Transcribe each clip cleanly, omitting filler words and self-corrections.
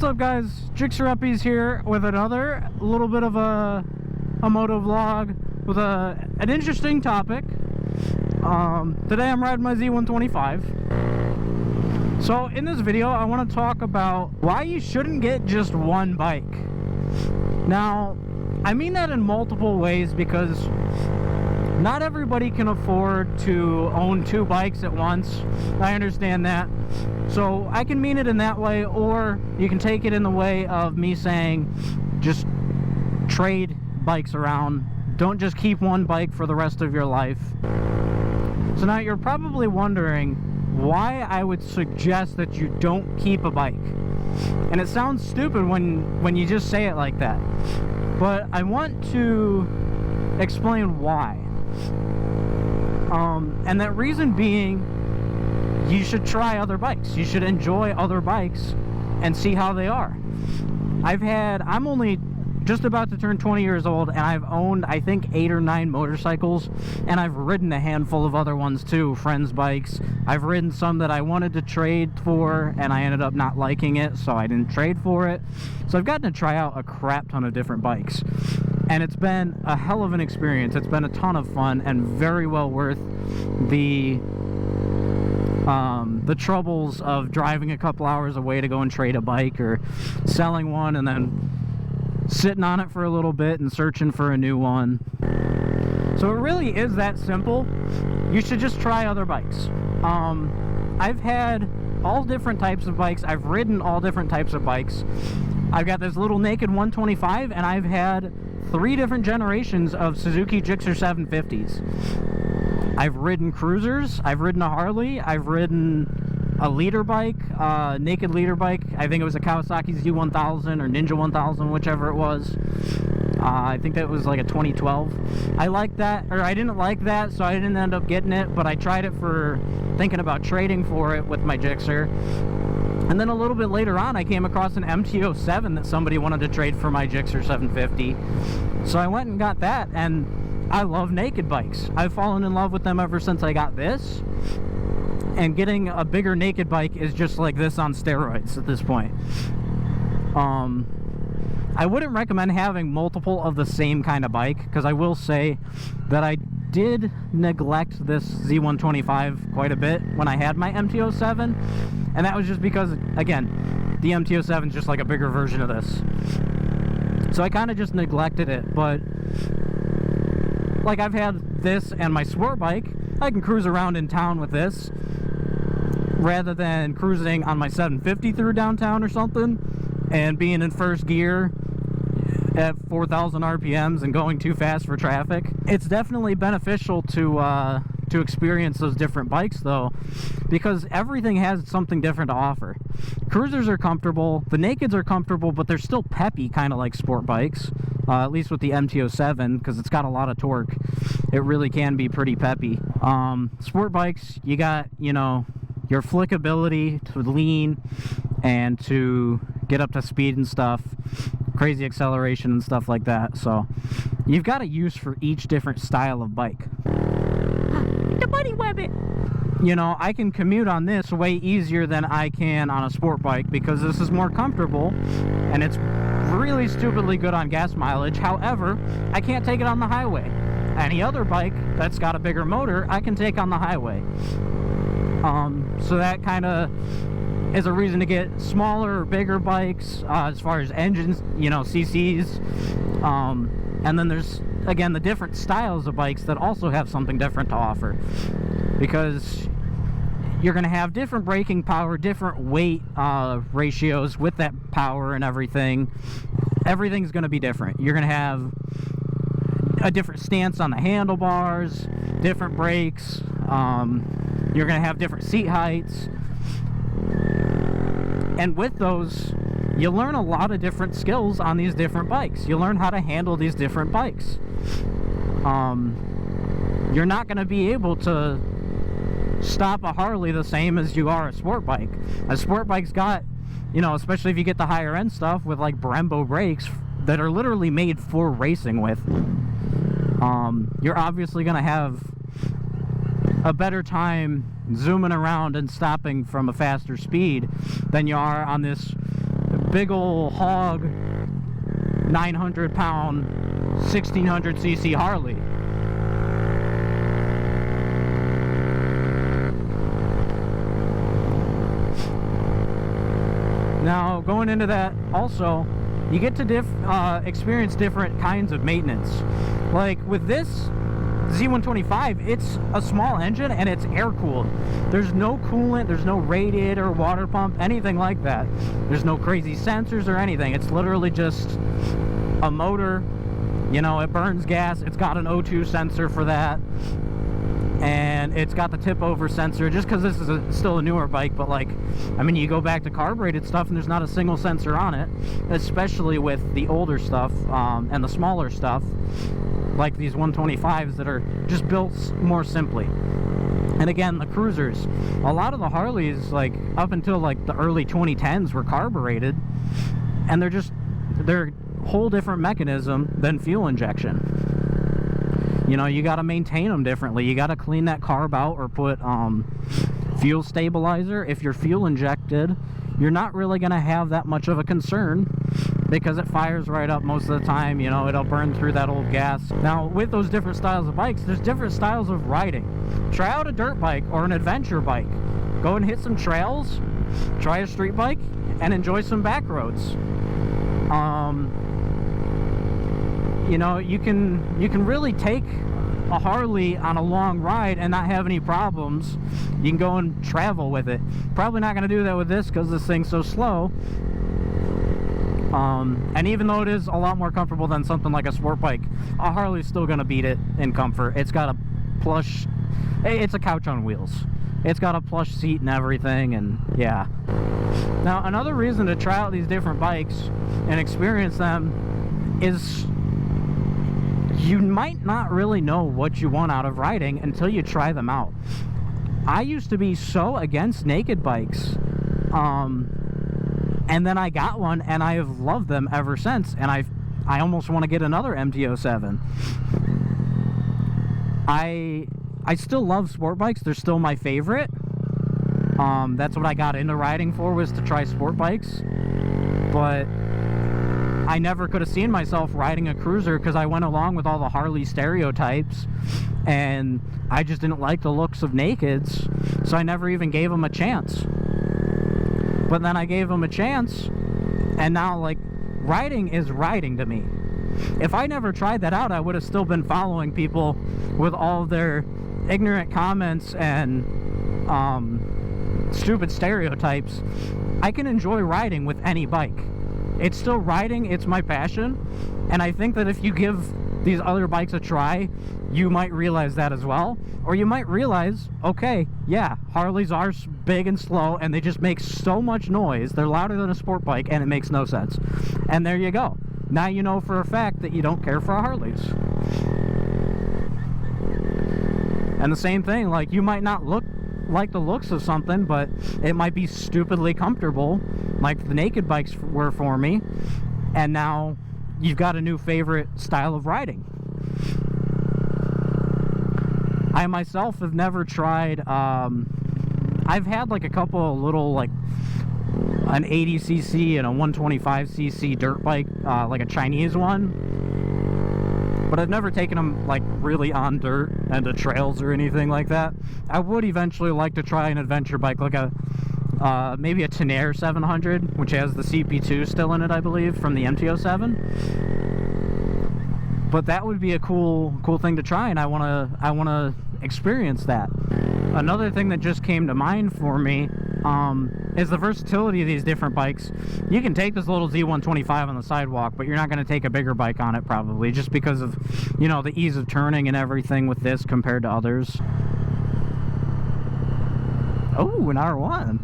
What's up, guys? Jixer here with another little bit of a moto vlog with an interesting topic. Today I'm riding my Z125. So in this video I want to talk about why you shouldn't get just one bike. Now I mean that in multiple ways because not everybody can afford to own two bikes at once. I understand that. So I can mean it in that way, or you can take it in the way of me saying just trade bikes around. Don't just keep one bike for the rest of your life. So now you're probably wondering why I would suggest that you don't keep a bike. And it sounds stupid when you just say it like that. But I want to explain why. And that reason being, you should try other bikes. You should enjoy other bikes and see how they are. I'm only just about to turn 20 years old, and I've owned, I think, 8 or 9 motorcycles, and I've ridden a handful of other ones too, friends' bikes. I've ridden some that I wanted to trade for, and I ended up not liking it, so I didn't trade for it. So I've gotten to try out a crap ton of different bikes, and it's been a hell of an experience. It's been a ton of fun and very well worth the troubles of driving a couple hours away to go and trade a bike, or selling one and then sitting on it for a little bit and searching for a new one. So it really is that simple. You should just try other bikes. I've had all different types of bikes. I've ridden all different types of bikes. I've got this little naked 125, and I've had 3 different generations of Suzuki Gixxer 750s. I've ridden cruisers, I've ridden a Harley, I've ridden a leader bike, naked leader bike. I think it was a Kawasaki Z1000 or Ninja 1000, whichever it was. I think that was like a 2012. I liked that, or I didn't like that, so I didn't end up getting it, but I tried it for thinking about trading for it with my Gixxer. And then a little bit later on, I came across an MT-07 that somebody wanted to trade for my Gixxer 750. So I went and got that, and I love naked bikes. I've fallen in love with them ever since I got this. And getting a bigger naked bike is just like this on steroids at this point. I wouldn't recommend having multiple of the same kind of bike, because I will say that I did neglect this Z125 quite a bit when I had my MT-07, and that was just because, again, the MT-07 is just like a bigger version of this. So I kind of just neglected it, but like I've had this and my sport bike, I can cruise around in town with this rather than cruising on my 750 through downtown or something and being in first gear at 4,000 RPMs and going too fast for traffic. It's definitely beneficial to experience those different bikes though, because everything has something different to offer. Cruisers are comfortable, the nakeds are comfortable, but they're still peppy, kind of like sport bikes, at least with the MT-07, because it's got a lot of torque. It really can be pretty peppy. Sport bikes, you got, you know, your flickability to lean and to get up to speed and stuff, crazy acceleration and stuff like that. So you've got a use for each different style of bike. The buddy wabbit. You know, I can commute on this way easier than I can on a sport bike because this is more comfortable and it's really stupidly good on gas mileage. However, I can't take it on the highway. Any other bike that's got a bigger motor, I can take on the highway. So that kind of is a reason to get smaller or bigger bikes as far as engines, you know, CCs. And then there's, again, the different styles of bikes that also have something different to offer, because you're going to have different braking power, different weight ratios with that power and everything. Everything's going to be different. You're going to have a different stance on the handlebars, different brakes. You're going to have different seat heights. And with those, you learn a lot of different skills on these different bikes. You learn how to handle these different bikes. You're not going to be able to stop a Harley the same as you are a sport bike. A sport bike's got, you know, especially if you get the higher end stuff with like Brembo brakes that are literally made for racing with. You're obviously going to have a better time zooming around and stopping from a faster speed than you are on this big ol' hog 900-pound 1600cc Harley. Now, going into that also, you get to experience different kinds of maintenance. Like with this Z125, it's a small engine and it's air-cooled. There's no coolant, there's no radiator, water pump, anything like that. There's no crazy sensors or anything. It's literally just a motor. You know, it burns gas. It's got an O2 sensor for that. And it's got the tip-over sensor, just because this is still a newer bike, but like, I mean, you go back to carbureted stuff and there's not a single sensor on it, especially with the older stuff and the smaller stuff, like these 125s that are just built more simply. And again, the cruisers, a lot of the Harleys, like up until like the early 2010s, were carbureted, and they're a whole different mechanism than fuel injection. You know, you got to maintain them differently. You got to clean that carb out or put fuel stabilizer. If you're fuel injected, you're not really going to have that much of a concern because it fires right up most of the time. You know, it'll burn through that old gas. Now, with those different styles of bikes, there's different styles of riding. Try out a dirt bike or an adventure bike. Go and hit some trails, try a street bike, and enjoy some back roads. You know, you can really take a Harley on a long ride and not have any problems. You can go and travel with it. Probably not going to do that with this because this thing's so slow. And even though it is a lot more comfortable than something like a sport bike, a Harley's still going to beat it in comfort. It's got a plush, it's a couch on wheels. It's got a plush seat and everything, and yeah. Now, another reason to try out these different bikes and experience them is you might not really know what you want out of riding until you try them out. I used to be so against naked bikes, and then I got one and I have loved them ever since, and I almost want to get another MT-07. I still love sport bikes. They're still my favorite. That's what I got into riding for, was to try sport bikes, but I never could have seen myself riding a cruiser because I went along with all the Harley stereotypes, and I just didn't like the looks of nakeds, so I never even gave them a chance. But then I gave them a chance, and now, like, riding is riding to me. If I never tried that out, I would have still been following people with all their ignorant comments and stupid stereotypes. I can enjoy riding with any bike. It's still riding, it's my passion, and I think that if you give these other bikes a try, you might realize that as well. Or you might realize, okay, yeah, Harleys are big and slow, and they just make so much noise, they're louder than a sport bike, and it makes no sense. And there you go. Now you know for a fact that you don't care for Harleys. And the same thing, like, you might not like the looks of something, but it might be stupidly comfortable, like the naked bikes were for me, and now you've got a new favorite style of riding. I myself have never tried, I've had like a couple of little, like an 80cc and a 125cc dirt bike, like a Chinese one, but I've never taken them like really on dirt and to trails or anything like that. I would eventually like to try an adventure bike, like a maybe a Tenere 700, which has the CP2 still in it, I believe, from the MT-07. But that would be a cool thing to try, and I wanna experience that. Another thing that just came to mind for me is the versatility of these different bikes. You can take this little Z125 on the sidewalk, but you're not going to take a bigger bike on it probably, just because of, you know, the ease of turning and everything with this compared to others. Oh, an R1.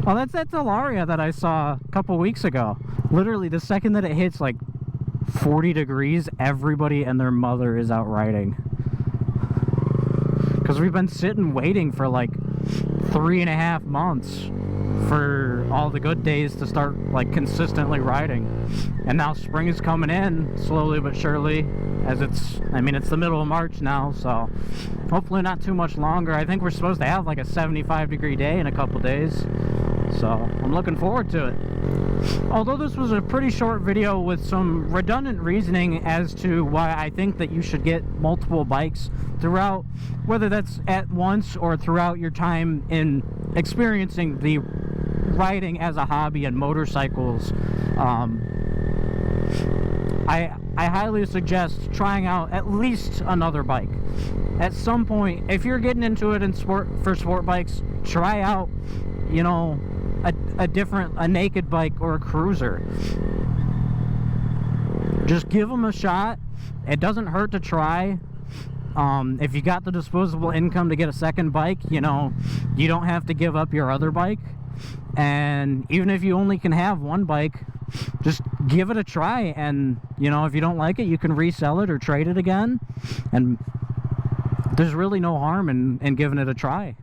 Oh, that's that Delaria that I saw a couple weeks ago. Literally, the second that it hits like 40 degrees, everybody and their mother is out riding. Because we've been sitting waiting for like 3.5 months for all the good days to start like consistently riding. And now spring is coming in slowly but surely, as it's the middle of March now, so hopefully not too much longer. I think we're supposed to have like a 75-degree day in a couple days. So I'm looking forward to it. Although this was a pretty short video with some redundant reasoning as to why I think that you should get multiple bikes throughout, whether that's at once or throughout your time in experiencing the riding as a hobby and motorcycles, I highly suggest trying out at least another bike. At some point, if you're getting into it for sport bikes, try out, you know, a naked bike or a cruiser. Just give them a shot. It doesn't hurt to try. If you got the disposable income to get a second bike, you know, you don't have to give up your other bike. And even if you only can have one bike, just give it a try. And, you know, if you don't like it, you can resell it or trade it again. And there's really no harm in giving it a try.